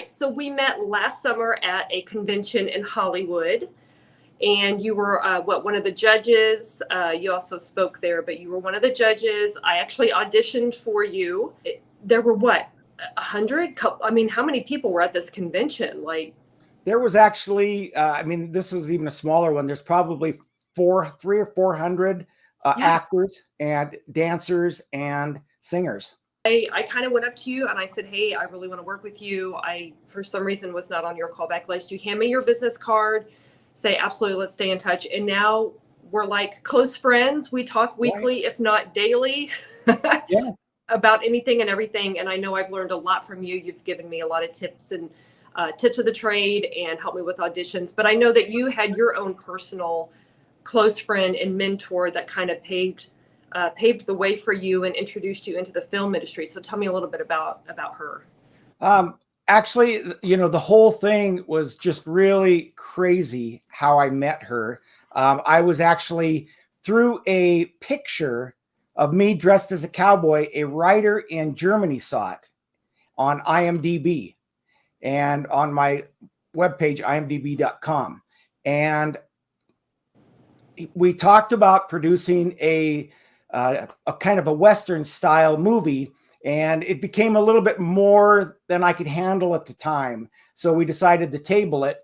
So we met last summer at a convention in Hollywood, and you were one of the judges. You also spoke there, but you were one of the judges. I actually auditioned for you. There were what, 100? I mean, how many people were at this convention? Like, There was actually, this was even a smaller one. There's probably 300 or 400 yeah. actors and dancers and singers. I kind of went up to you and I said, hey, I really want to work with you. I, for some reason, was not on your callback list. You hand me your business card, say, absolutely, let's stay in touch. And now we're like close friends. We talk weekly, right, if not daily, yeah, about anything and everything. And I know I've learned a lot from you. You've given me a lot of tips and tips of the trade and helped me with auditions. But I know that you had your own personal close friend and mentor that kind of paved the way for you and introduced you into the film industry. So tell me a little bit about her. Actually, the whole thing was just really crazy how I met her. I was actually through a picture of me dressed as a cowboy. A writer in Germany saw it on IMDb and on my webpage, imdb.com. And we talked about producing a kind of a Western style movie, and it became a little bit more than I could handle at the time. So we decided to table it.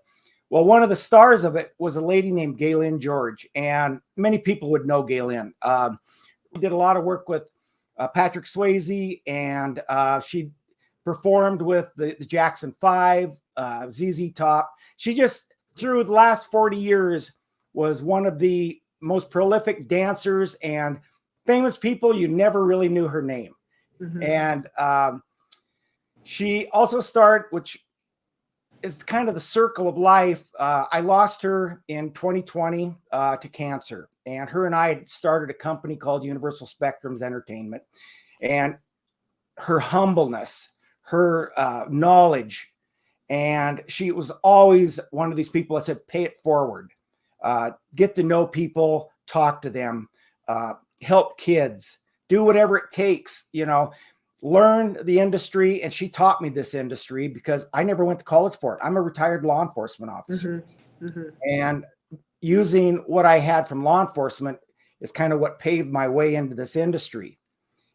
Well, one of the stars of it was a lady named Galen George, and many people would know Galen. We did a lot of work with Patrick Swayze, and she performed with the Jackson 5, ZZ Top. She just, through the last 40 years, was one of the most prolific dancers and famous people. You never really knew her name. Mm-hmm. And she also starred, which is kind of the circle of life. I lost her in 2020 to cancer, and her and I had started a company called Universal Spectrums Entertainment. And her humbleness, her knowledge, and she was always one of these people that said, pay it forward. Get to know people, talk to them, help kids, do whatever it takes, learn the industry. And she taught me this industry because I never went to college for it. I'm a retired law enforcement officer. Mm-hmm. Mm-hmm. And using what I had from law enforcement is kind of what paved my way into this industry.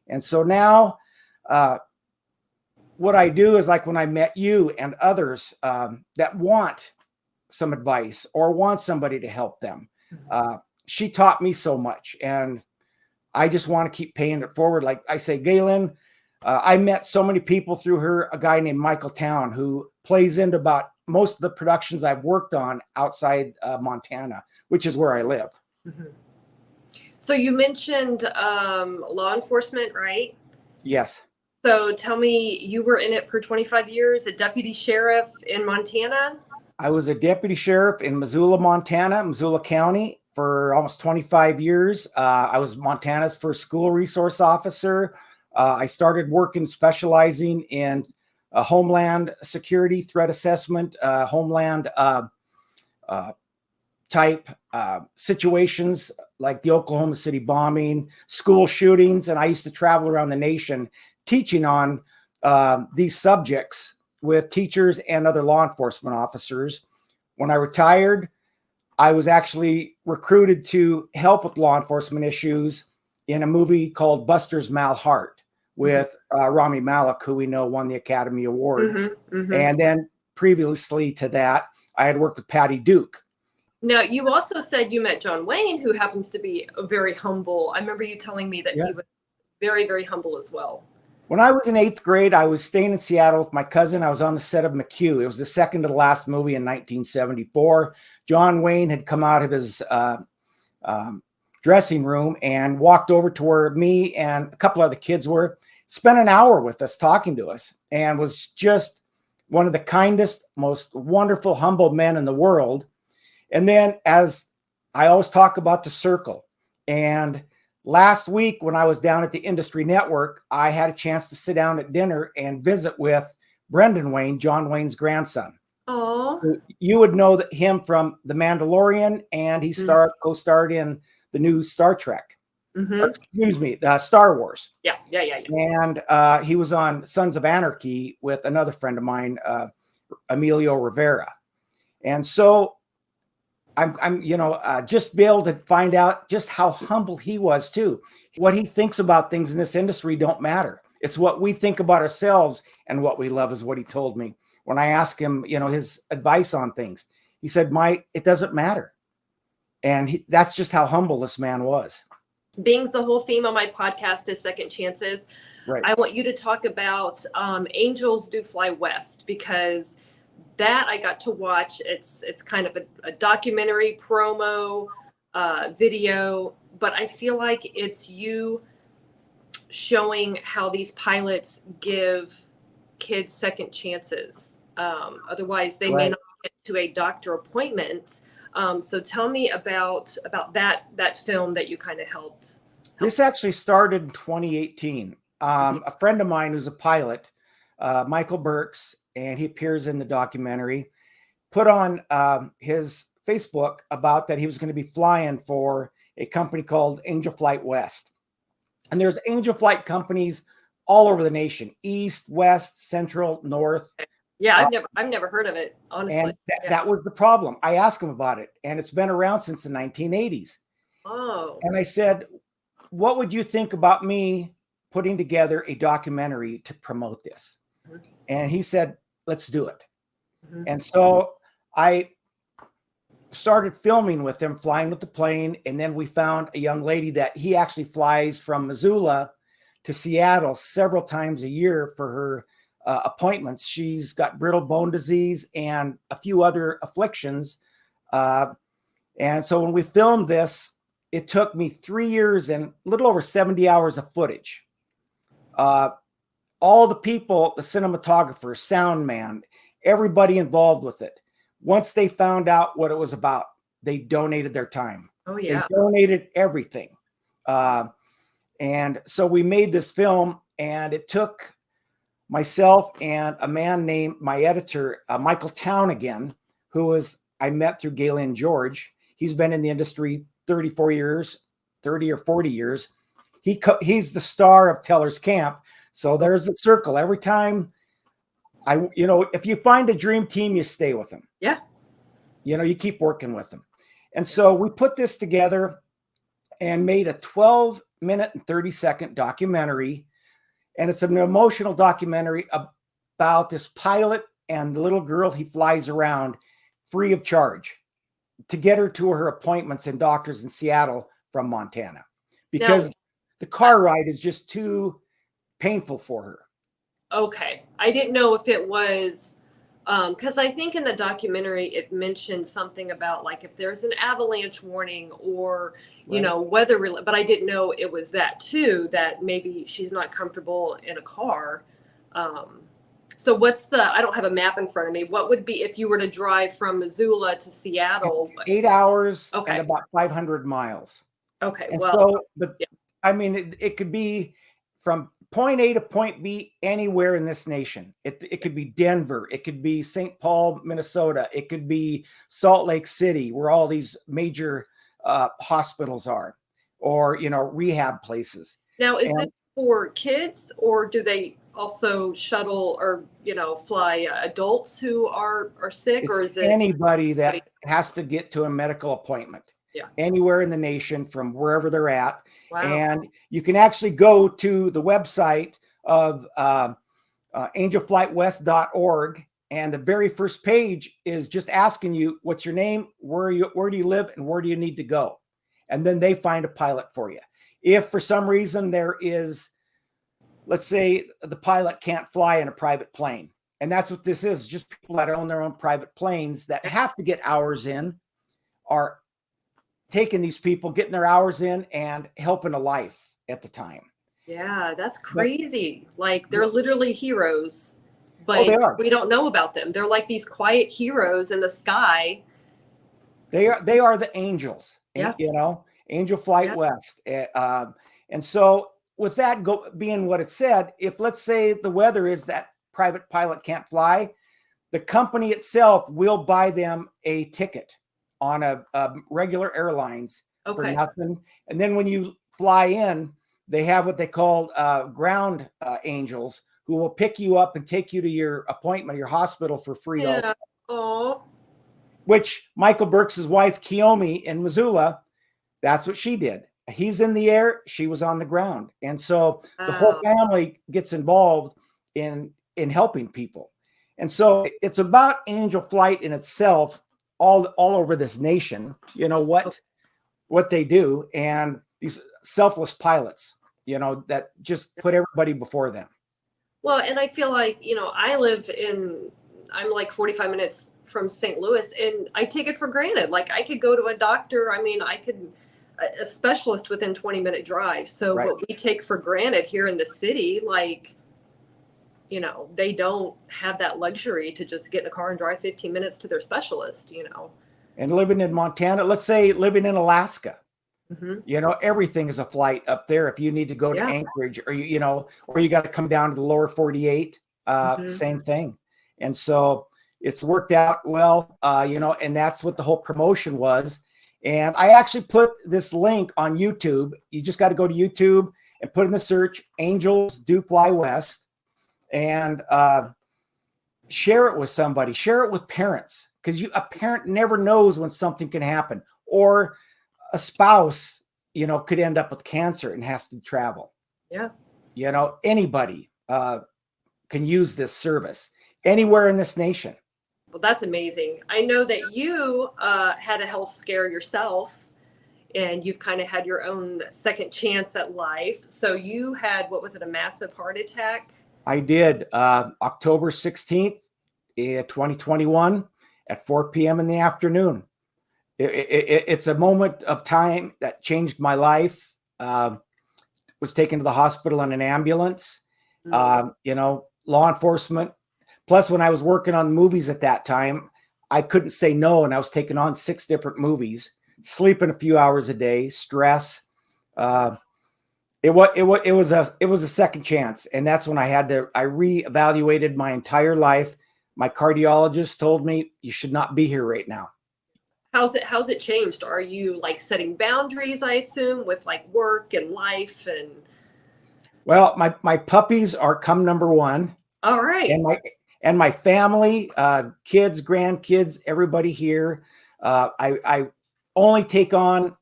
And so now what I do is, like when I met you and others that want some advice or want somebody to help them. She taught me so much, and I just want to keep paying it forward. Like I say, Galen, I met so many people through her, a guy named Michael Town, who plays into about most of the productions I've worked on outside Montana, which is where I live. Mm-hmm. So you mentioned law enforcement, right? Yes. So tell me, you were in it for 25 years, a deputy sheriff in Montana? I was a deputy sheriff in Missoula, Montana, Missoula County, for almost 25 years. I was Montana's first school resource officer. I started working, specializing in homeland security, threat assessment, homeland type situations like the Oklahoma City bombing, school shootings. And I used to travel around the nation teaching on these subjects with teachers and other law enforcement officers. When I retired, I was actually recruited to help with law enforcement issues in a movie called Buster's Malheart with Rami Malek, who we know won the Academy Award. Mm-hmm, mm-hmm. And then previously to that, I had worked with Patty Duke. Now, you also said you met John Wayne, who happens to be very humble. I remember you telling me that he was very, very humble as well. When I was in 8th grade, I was staying in Seattle with my cousin. I was on the set of McNeil. It was the second to the last movie in 1974. John Wayne had come out of his dressing room and walked over to where me and a couple other kids were, spent an hour with us talking to us, and was just one of the kindest, most wonderful, humble men in the world. And then, as I always talk about, the circle. And last week, when I was down at the Industry Network, I had a chance to sit down at dinner and visit with Brendan Wayne, John Wayne's grandson. Oh, you would know him from The Mandalorian, and he co-starred in the new Star Trek. Mm-hmm. Excuse me, Star Wars. Yeah. And he was on Sons of Anarchy with another friend of mine, Emilio Rivera. And so I'm just be able to find out just how humble he was too. What he thinks about things in this industry don't matter. It's what we think about ourselves and what we love, is what he told me when I asked him, his advice on things. He said, Mike, it doesn't matter. And that's just how humble this man was. Being the whole theme of my podcast is second chances. Right. I want you to talk about Angels Do Fly West, because that I got to watch. It's kind of a documentary promo video, but I feel like it's you showing how these pilots give kids second chances. Otherwise, they may not get to a doctor appointment. So tell me about that film that you kind of helped. This actually started in 2018. A friend of mine who's a pilot, Michael Burks, and he appears in the documentary, put on his Facebook about that he was going to be flying for a company called Angel Flight West. And there's Angel Flight companies all over the nation, east, west, central, north. Yeah, I've never heard of it, honestly. And that was the problem. I asked him about it, and it's been around since the 1980s. Oh. And I said, what would you think about me putting together a documentary to promote this? And he said, let's do it. And so I started filming with him, flying with the plane. And then we found a young lady that he actually flies from Missoula to Seattle several times a year for her appointments. She's got brittle bone disease and a few other afflictions. And so when we filmed this, it took me 3 years and a little over 70 hours of footage. All the people, the cinematographer, sound man, everybody involved with it, once they found out what it was about, they donated their time. Oh, yeah. They donated everything. And so we made this film, and it took myself and a man named my editor, Michael Town again, I met through Galen George. He's been in the industry 34 years, 30 or 40 years. He's the star of Teller's Camp. So there's the circle. Every time if you find a dream team, you stay with them. Yeah. You keep working with them. And so we put this together and made a 12-minute and 30-second documentary. And it's an emotional documentary about this pilot and the little girl he flies around free of charge to get her to her appointments and doctors in Seattle from Montana, because the car ride is just too painful for her. Okay. I didn't know if it was, because I think in the documentary it mentioned something about like if there's an avalanche warning or, weather, but I didn't know it was that too, that maybe she's not comfortable in a car. So I don't have a map in front of me. What would be if you were to drive from Missoula to Seattle? 8 hours and about 500 miles. Okay. And yeah. I mean, it could be from point A to point B anywhere in this nation. It could be Denver. It could be St. Paul, Minnesota. It could be Salt Lake City, where all these major hospitals are, or, rehab places. Now, is it for kids, or do they also shuttle or, fly adults who are sick, or is it anybody that has to get to a medical appointment? Yeah. Anywhere in the nation from wherever they're at. Wow. And you can actually go to the website of angelflightwest.org. And the very first page is just asking you, what's your name? Where do you live? And where do you need to go? And then they find a pilot for you. If for some reason there is, let's say the pilot can't fly in a private plane. And that's what this is. Just people that own their own private planes that have to get hours in are taking these people, getting their hours in and helping a life at the time. Yeah, that's crazy. Like they're literally heroes, but we don't know about them. They're like these quiet heroes in the sky. They are the angels, Angel Flight West. And so with that being what it said, if let's say the weather is that private pilot can't fly, the company itself will buy them a ticket on a regular airlines for nothing. And then when you fly in, they have what they call ground angels who will pick you up and take you to your appointment, your hospital for free. Yeah. Oh. Which Michael Burks' wife, Kiyomi in Missoula, that's what she did. He's in the air, she was on the ground. And so the whole Wow. family gets involved in helping people. And so it's about angel flight in itself, all over this nation, you know, what they do, and these selfless pilots, you know, that just put everybody before them. Well, and I feel like, you know, I'm like 45 minutes from St. Louis, and I take it for granted. Like, I could go to a doctor. I mean, a specialist within 20-minute drive. So Right. what we take for granted here in the city, like, you know, they don't have that luxury to just get in a car and drive 15 minutes to their specialist, you know. And living in Montana, let's say living in Alaska, Mm-hmm. you know, everything is a flight up there. If you need to go to Yeah. Anchorage, or you know, or you got to come down to the lower 48, Mm-hmm. same thing. And so it's worked out well, you know, and that's what the whole promotion was. And I actually put this link on YouTube. You just got to go to YouTube and put in the search, Angels Do Fly West, and share it with somebody, share it with parents, because a parent never knows when something can happen, or a spouse, you know, could end up with cancer and has to travel. Yeah. You know, anybody can use this service anywhere in this nation. Well, that's amazing. I know that you had a health scare yourself, and you've kind of had your own second chance at life. So you had, what was it, a massive heart attack? I did October 16th, 2021 at 4 p.m. in the afternoon. It's a moment of time that changed my life. Was taken to the hospital in an ambulance. You know, law enforcement. Plus, when I was working on movies at that time, I couldn't say no, and I was taking on 6 different movies, sleeping a few hours a day, stress. It was a second chance, and that's when I reevaluated my entire life. My cardiologist told me, you should not be here right now. How's it changed? Are you like setting boundaries, I assume, with like work and life? And well, my puppies are come number one. All right. And my family, kids, grandkids, everybody here. I only take on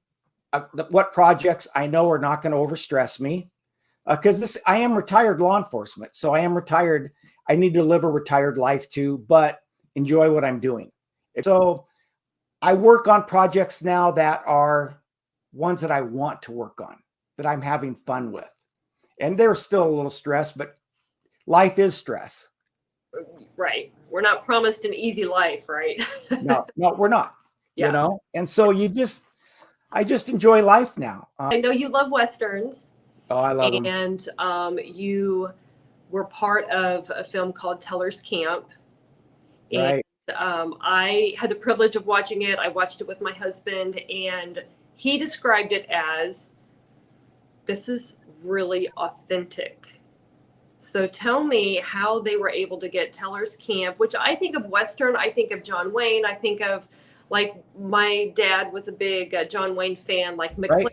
what projects I know are not going to overstress me, because I am retired law enforcement, so I am retired. I need to live a retired life too, but enjoy what I'm doing. So I work on projects now that are ones that I want to work on, that I'm having fun with. And there's still a little stress, but life is stress. Right. We're not promised an easy life, right? No, we're not, Yeah. you know? And so I just enjoy life now. I know you love Westerns. Oh, I love them. And you were part of a film called Teller's Camp. Right. And I had the privilege of watching it. I watched it with my husband, and he described it as, this is really authentic. So tell me how they were able to get Teller's Camp, which I think of Western, I think of John Wayne, I think of, like, my dad was a big John Wayne fan, like McNeil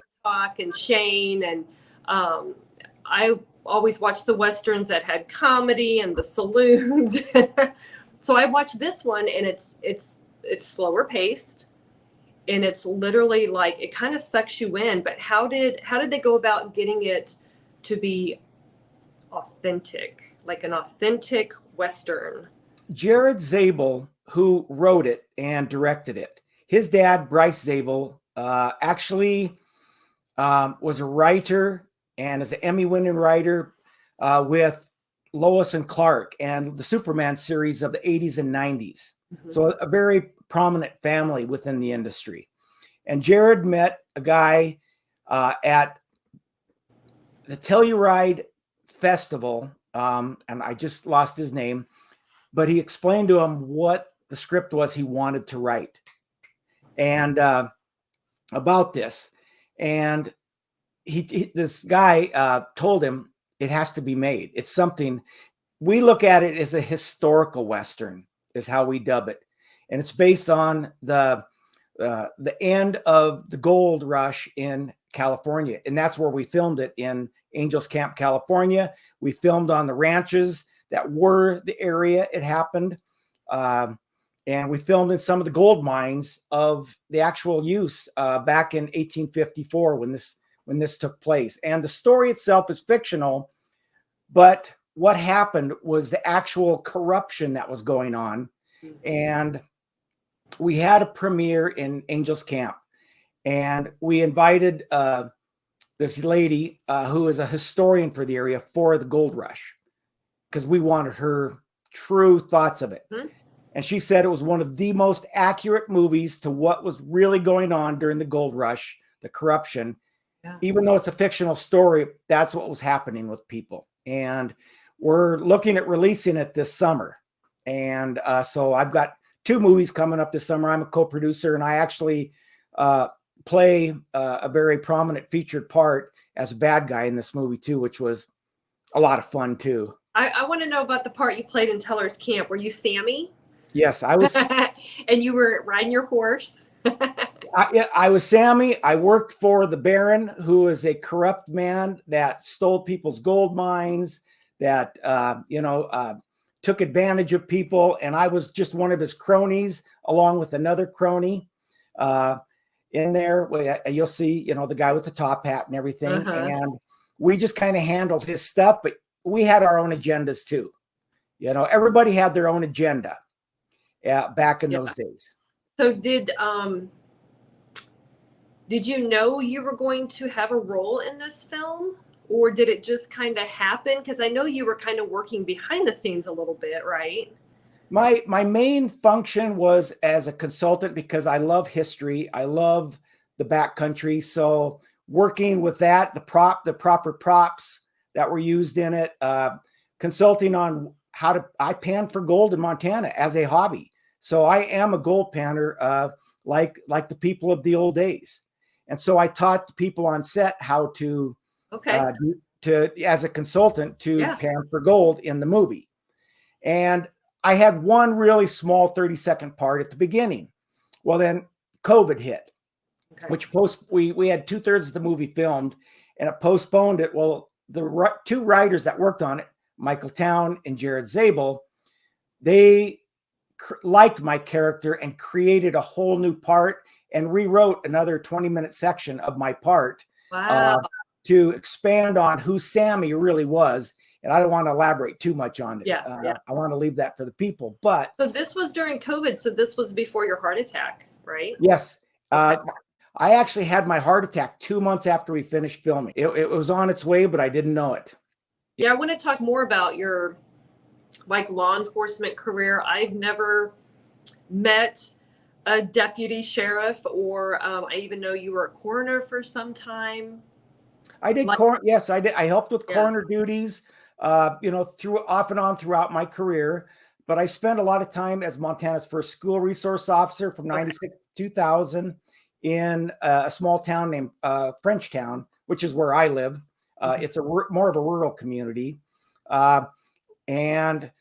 and Shane, and I always watched the Westerns that had comedy and the saloons. So I watched this one, and it's slower paced, and it's literally like, it kind of sucks you in. But how did they go about getting it to be authentic, like an authentic Western? Jared Zabel, who wrote it and directed it, his dad, Bryce Zabel, actually was a writer and is an Emmy-winning writer with Lois and Clark and the Superman series of the 80s and 90s. Mm-hmm. So a very prominent family within the industry. And Jared met a guy at the Telluride Festival, and I just lost his name, but he explained to him what the script was he wanted to write, and about this. And this guy told him it has to be made. It's something, we look at it as a historical Western, is how we dub it. And it's based on the end of the gold rush in California. And that's where we filmed it, in Angels Camp, California. We filmed on the ranches that were the area it happened. And we filmed in some of the gold mines of the actual use back in 1854 when this took place. And the story itself is fictional, but what happened was the actual corruption that was going on. And we had a premiere in Angels Camp, and we invited this lady who is a historian for the area for the gold rush, because we wanted her true thoughts of it. Mm-hmm. And she said it was one of the most accurate movies to what was really going on during the gold rush, the corruption. Yeah. Even though it's a fictional story, that's what was happening with people. And we're looking at releasing it this summer. And so I've got 2 movies coming up this summer. I'm a co-producer, and I actually play a very prominent featured part as a bad guy in this movie too, which was a lot of fun too. I want to know about the part you played in Teller's Camp. Were you Sammy? Yes, I was. And you were riding your horse? I was Sammy. I worked for the Baron, who is a corrupt man that stole people's gold mines, that took advantage of people. And I was just one of his cronies, along with another crony. In there, you'll see, the guy with the top hat and everything. Uh-huh. And we just kind of handled his stuff, but we had our own agendas too. Everybody had their own agenda back in those days. So did you know you were going to have a role in this film, or did it just kind of happen? Because I know you were kind of working behind the scenes a little bit, right? My main function was as a consultant, because I love history. I love the backcountry. So working with that, the proper props that were used in it, consulting on I pan for gold in Montana as a hobby. So I am a gold panner, like the people of the old days. And so I taught the people on set how to, as a consultant, to pan for gold in the movie. And I had one really small 30-second part at the beginning. Well, then COVID hit, which we had 2/3 of the movie filmed, and it postponed it. Well, the 2 writers that worked on it, Michael Town and Jared Zabel, they liked my character and created a whole new part and rewrote another 20-minute section of my part to expand on who Sammy really was. And I don't want to elaborate too much on it. I want to leave that for the people. But so this was during COVID. So this was before your heart attack, right? Yes. I actually had my heart attack 2 months after we finished filming. It was on its way, but I didn't know it. Yeah, I want to talk more about your law enforcement career. I've never met a deputy sheriff, or I even know you were a coroner for some time. I did yes, I did. I helped with coroner duties, through off and on throughout my career. But I spent a lot of time as Montana's first school resource officer from 96 to 2000 in a small town named Frenchtown, which is where I live. It's more of a rural community. And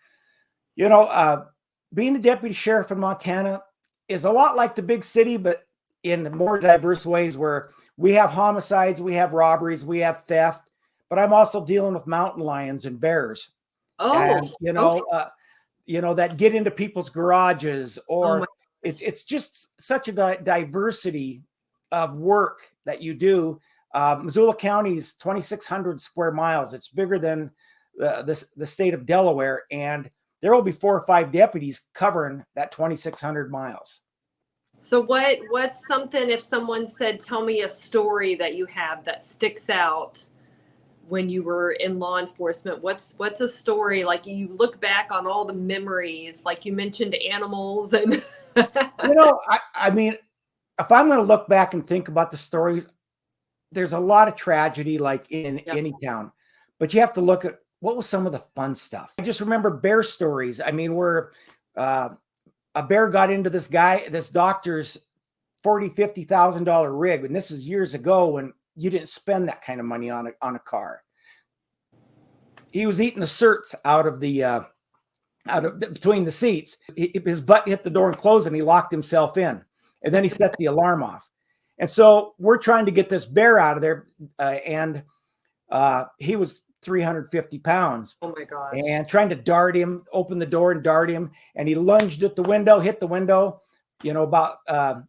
being a deputy sheriff in Montana is a lot like the big city, but in more diverse ways, where we have homicides, we have robberies, we have theft, but I'm also dealing with mountain lions and bears. And, that get into people's garages, or it's just such a diversity of work that you do. Missoula County's 2,600 square miles. It's bigger than the state of Delaware, and there will be 4 or 5 deputies covering that 2,600 miles. So what's something, if someone said, tell me a story that you have that sticks out when you were in law enforcement, what's a story, like you look back on all the memories, like you mentioned animals and I mean, if I'm going to look back and think about the stories, there's a lot of tragedy like in any town, but you have to look at what was some of the fun stuff. I just remember bear stories. I mean, where a bear got into this doctor's $40,000-$50,000 rig. And this is years ago when you didn't spend that kind of money on a car. He was eating the certs out of between the seats. His butt hit the door and closed, and he locked himself in. And then he set the alarm off. And so we're trying to get this bear out of there. And he was 350 pounds. Oh my gosh. And trying to dart him, open the door and dart him. And he lunged at the window, hit the window, about, I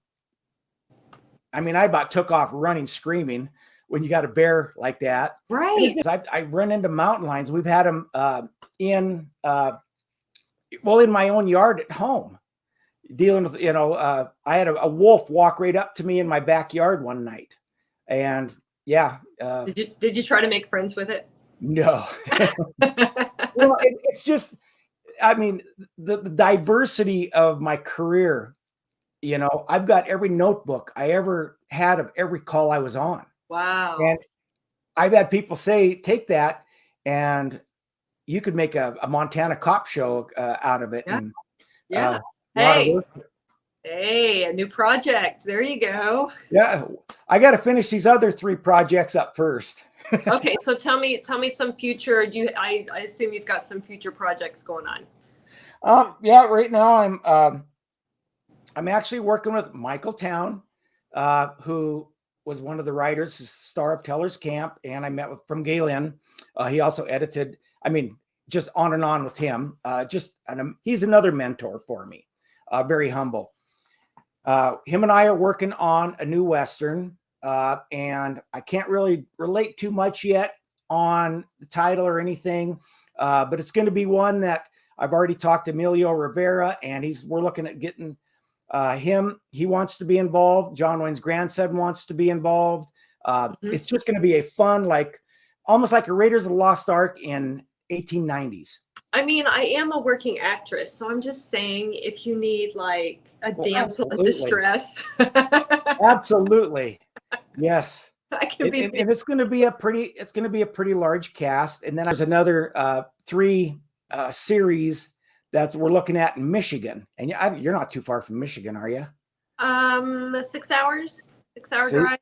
about took off running, screaming when you got a bear like that. Right. I run into mountain lions. We've had them in my own yard at home, dealing with, I had a wolf walk right up to me in my backyard one night. And yeah. Did you try to make friends with it? No. Well, it's just, the diversity of my career, I've got every notebook I ever had of every call I was on. Wow. And I've had people say, take that and you could make a Montana cop show out of it. Yeah. And, yeah. Hey, a new project. There you go. Yeah. I got to finish these other 3 projects up first. Okay. So tell me some future, I assume you've got some future projects going on. Yeah, right now I'm actually working with Michael Town, who was one of the writers, star of Teller's Camp, and I met with from Galen. He also edited, just on and on with him. He's another mentor for me, very humble. Him and I are working on a new Western, and I can't really relate too much yet on the title or anything, but it's going to be one that I've already talked to Emilio Rivera, and we're looking at getting him. He wants to be involved. John Wayne's grandson wants to be involved. It's just going to be a fun, almost like a Raiders of the Lost Ark in 1890s. I am a working actress, so I'm just saying if you need a damsel in distress. Absolutely. Yes. I can be. And it's going to be a pretty large cast. And then there's another 3 series that we're looking at in Michigan. And you're not too far from Michigan, are you? 6 hours, 6-hour drive.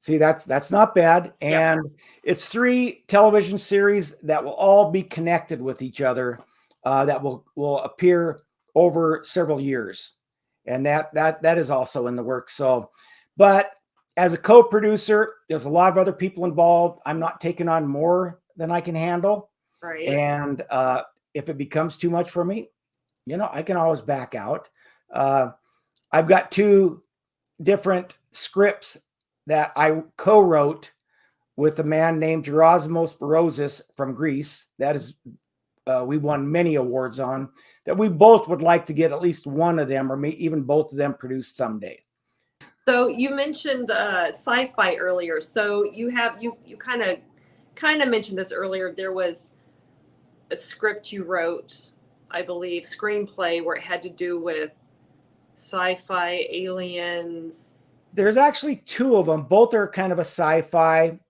See, that's not bad. And it's 3 television series that will all be connected with each other, that will appear over several years. And that is also in the works. So, but as a co-producer, there's a lot of other people involved. I'm not taking on more than I can handle. Right. And if it becomes too much for me, I can always back out. I've got 2 different scripts that I co-wrote with a man named Gerasimos Barozis from Greece. That is, we won many awards on, that we both would like to get at least one of them, or even both of them, produced someday. So you mentioned sci-fi earlier. So you kind of mentioned this earlier. There was a script you wrote, I believe, screenplay, where it had to do with sci-fi, aliens. There's actually 2 of them. Both are kind of a sci-fi,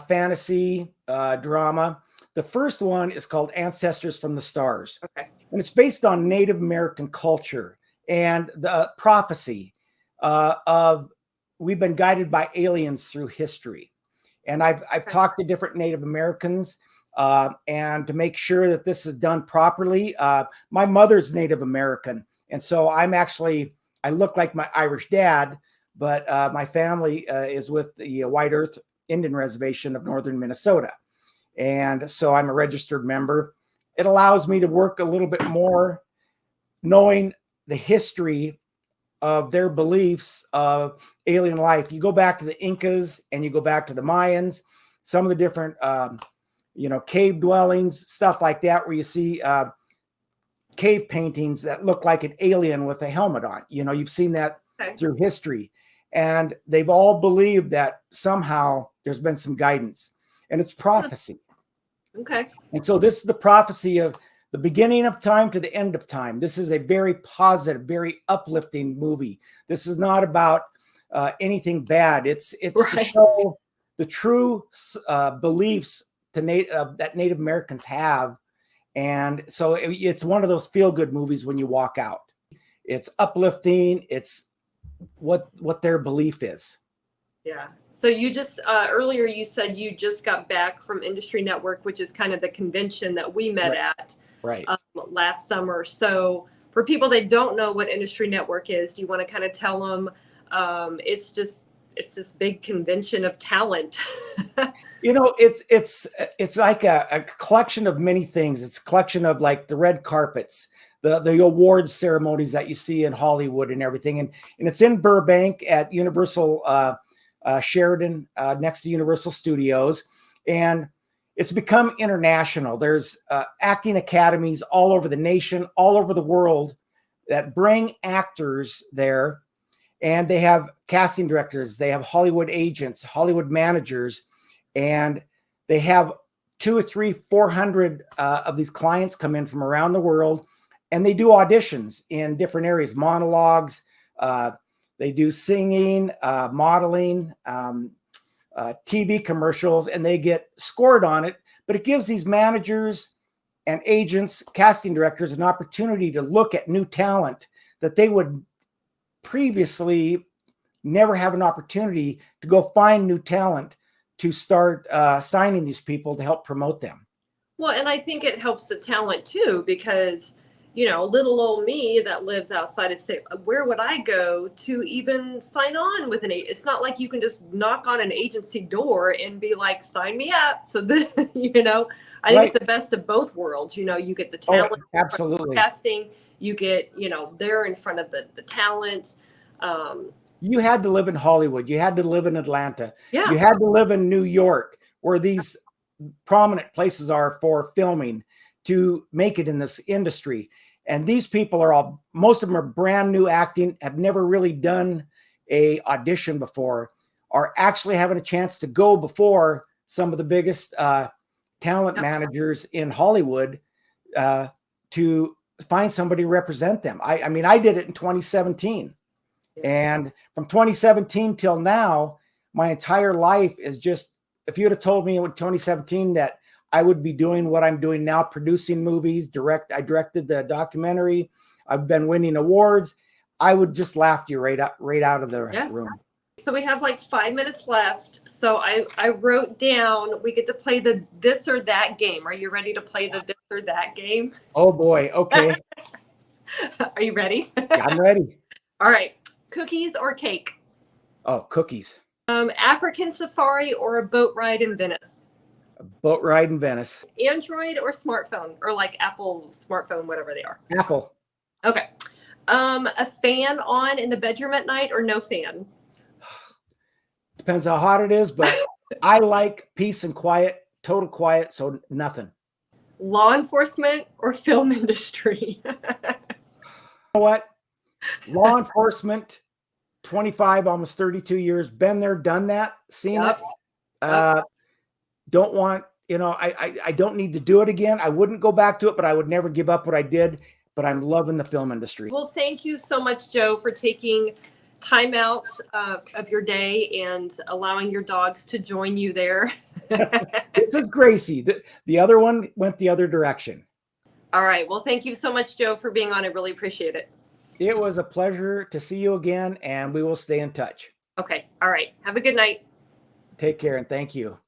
fantasy, drama. The first one is called Ancestors from the Stars. Okay. And it's based on Native American culture and the prophecy of we've been guided by aliens through history. And I've talked to different Native Americans, and to make sure that this is done properly. My mother's Native American. And so I look like my Irish dad, but my family is with the White Earth Indian Reservation of northern Minnesota. And so I'm a registered member. It allows me to work a little bit more knowing the history of their beliefs of alien life. You go back to the Incas and you go back to the Mayans, some of the different, cave dwellings, stuff like that, where you see cave paintings that look like an alien with a helmet on. You've seen that through history. And they've all believed that somehow there's been some guidance, and it's prophecy. Okay. And so this is the prophecy of the beginning of time to the end of time. This is a very positive, very uplifting movie. This is not about anything bad. It's right. To show the true beliefs that Native Americans have. And so it's one of those feel-good movies when you walk out. It's uplifting. It's what their belief is. Yeah. So you just earlier you said you just got back from Industry Network, which is kind of the convention that we met at last summer. So for people that don't know what Industry Network is, do you want to kind of tell them? It's just it's this big convention of talent. You know, it's like a collection of many things. It's a collection of like the red carpets, the awards ceremonies that you see in Hollywood and everything. And it's in Burbank at Universal Sheridan, next to Universal Studios. And it's become international. There's acting academies all over the nation, all over the world that bring actors there. And they have casting directors, they have Hollywood agents, Hollywood managers, and they have 200 or 300, 400 of these clients come in from around the world, and they do auditions in different areas, monologues, they do singing, modeling, TV commercials, and they get scored on it. But it gives these managers and agents, casting directors, an opportunity to look at new talent that they would previously never have an opportunity to go find new talent to start signing these people to help promote them. Well, and I think it helps the talent too, because, you know, little old me that lives outside of state, where would I go to even sign on with an agent? It's not like you can just knock on an agency door and be like, sign me up. So, you know, I think it's the best of both worlds. You know, you get the talent, absolutely, casting, you get, you know, they're in front of the talent. You had to live in Hollywood. You had to live in Atlanta. Yeah. You had to live in New York, where these prominent places are for filming, to make it in this industry. And these people are all, most of them are brand new acting, have never really done a audition before, are actually having a chance to go before some of the biggest talent managers in Hollywood to find somebody to represent them. I mean, I did it in 2017. And from 2017 till now, my entire life is just, if you would have told me in 2017 that I would be doing what I'm doing now, producing movies, I directed the documentary, I've been winning awards, I would just laugh you right out of the room. So we have like 5 minutes left. So I wrote down, we get to play the this or that game. Are you ready to play the this or that game? Oh boy. Okay. Are you ready? Yeah, I'm ready. All right. Cookies or cake? Oh, cookies. African safari or a boat ride in Venice? A boat ride in Venice. Android or smartphone, or like Apple smartphone, whatever they are? Apple. Okay. A fan on in the bedroom at night or no fan? Depends how hot it is, but I like peace and quiet, total quiet, so nothing. Law enforcement or film industry? You know what? Law enforcement, 25, almost 32 years, been there, done that, seen it. Don't want, you know, I don't need to do it again. I wouldn't go back to it, but I would never give up what I did. But I'm loving the film industry. Well, thank you so much, Joe, for taking time out of your day and allowing your dogs to join you there. This is Gracie. The other one went the other direction. All right. Well, thank you so much, Joe, for being on. I really appreciate it. It was a pleasure to see you again, and we will stay in touch. Okay. All right. Have a good night. Take care, and thank you.